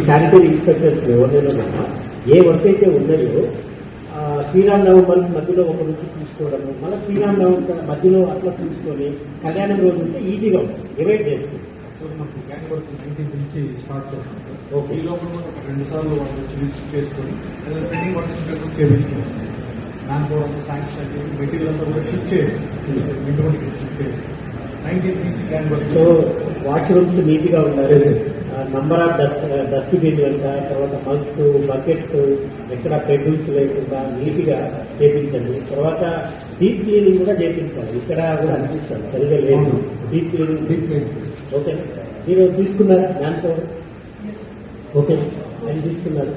Sanitary inspectors ఎవరైనా ఏ work అయితే ఉన్నాయో శ్రీరామనవమి మధ్యలో ఒక నుంచి చూసుకోవడము, మళ్ళీ శ్రీరామనవమి మధ్యలో అట్లా చూసుకొని కళ్యాణం రోజు ఉంటే ఈజీగా ఉంటుంది, డివైడ్ చేసుకుంటాం. నుంచి స్టార్ట్ చేస్తాం. ఓకే, ఈ లోపల ఒక 2 సార్లు వాళ్ళు వచ్చి విజిట్ చేసుకొని పెండింగ్ వర్క్స్ చేయించుకోవచ్చు. దాంట్లో శాంక్షన్ అయితే మెటీరియల్ అంతా కూడా షిఫ్ట్ చేయాలి. షిఫ్ట్ చేయాలి. 19th నుంచి గ్రాండ్ వర్క్. సో వాష్రూమ్స్ నీట్గా ఉండాలి, నంబర్ ఆఫ్ డస్ట్బిన్ వెంట, తర్వాత మగ్స్, బకెట్స్ ఎక్కడ పెడ్యూల్స్ లేకుండా నీట్గా చేయించండి. తర్వాత డీప్ క్లీనింగ్ కూడా చేయించాలి. ఇక్కడ కూడా అనిపిస్తుంది సరిగా లేదు డీప్ క్లీనింగ్. ఓకే, మీరు తీసుకున్నారా మ్యాన్ పవర్? ఓకే, నేను తీసుకున్నారు.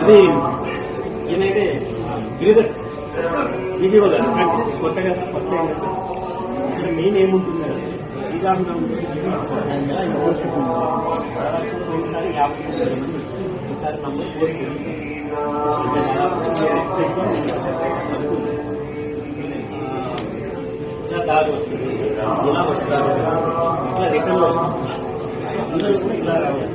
అది ఏమైతే గిరిధర్ విజయవ గారు కొత్తగా ఫస్ట్ టైం ఇక్కడ మెయిన్ ఏముంటుందంటే శ్రీరామనవమి పోయినసారి 50 మంది, ఈసారి నంబర్ 4 ఇలా దారి వస్తుంది, ఇలా వస్తారు, ఇట్లా రిటర్న్ లో అందరూ కూడా ఇలా రావాలి.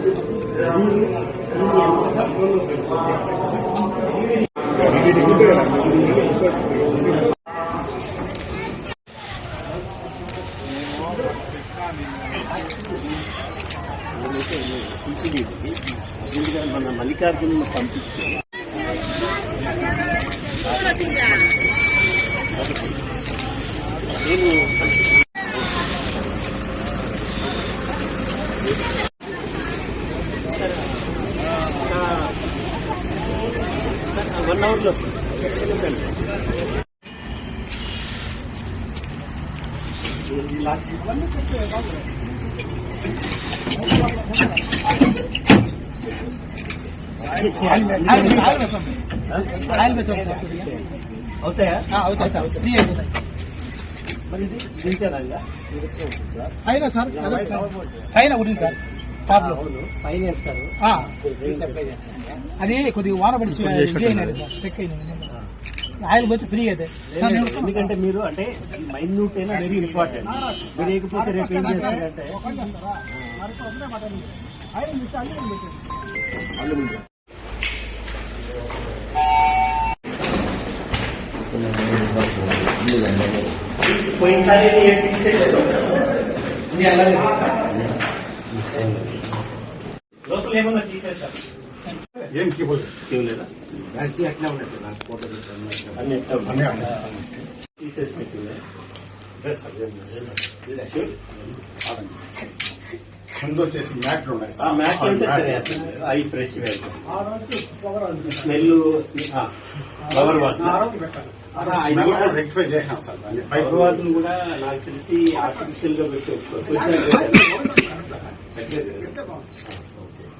మన మల్లికార్జున పంపించి నేను 1 hour లో అవుతాయా? మరి ఇది దించాలంగా అయినా సార్ పైన ఉంటుంది సార్, టాప్ లో పైన వేస్తారు. అది కొద్దిగా వాన పడి చెక్ అయింది. ఆయిల్ వచ్చి ఫ్రీ అయితే ఎందుకంటే మీరు అంటే మైన్యూట్ అయినా వెరీ ఇంపార్టెంట్. మీరు లేకపోతే రేపు ఏం చేస్తారంటే పోయినసారి లోపల ఏమన్నా తీసేసారు, ఏం లేదా అట్లా ఉన్నాయి సార్. నాకు ఫోటో తీసేస్తే ముందు వచ్చేసి మ్యాట్లు ఉన్నాయి. మ్యాట్ ఉంటే సరే అవి ఫ్రెష్ స్మెల్ ఫ్లవర్ రెక్టిఫై చేసాం సార్. ఫ్లవర్ వాతులు కూడా నాకు తెలిసి ఆర్టిఫిషియల్ గా పెట్టి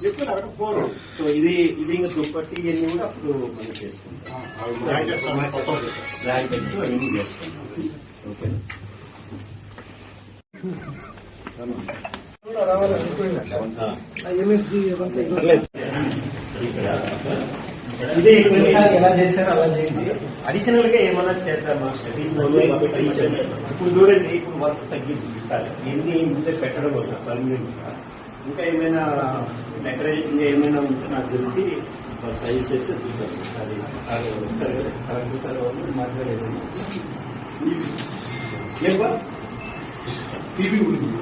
సో ఇది ఇంకా దుప్పటి ఇవన్నీ కూడా అప్పుడు మనం చేసుకుంటాం. బ్లాంకెట్స్ అవన్నీ చేసుకుంటాం. ఓకే. ఇదే కొన్నిసార్లు ఎలా చేశారో అలా చేయండి. అడిషనల్ గా ఏమన్నా చేద్దామా? ఇప్పుడు చూడండి, ఇప్పుడు వర్క్ తగ్గింది ఈసారి. ఎన్ని ముందే పెట్టడం వల్ల పర్మనెంట్ ఇంకా ఏమైనా డెకరేషన్ ఇంకా ఏమైనా ఉంటే నాకు తెలిసి సజెస్ట్ చేస్తే చూద్దాం. సారీ సార్ వస్తారు కదా, కరెక్ట్ సార్ వాళ్ళు మాట్లాడేది టీవీ గురించి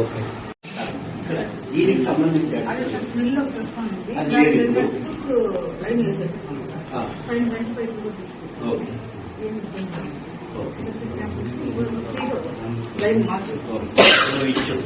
ఓకే. దీనికి సంబంధించి అదే సార్ స్మెల్ ఆఫ్ రెస్పాండ్ అది ఉంది. లేదు. ఇప్పుడు లైన్ వేసేస్తాం సార్. ఆ. పైన 25 కూడా తీసుకుంటాం. ఓకే. ఏం ఇబ్బంది లేదు. ఓకే. లైన్ మార్చి ఓకే. ఇష్యూ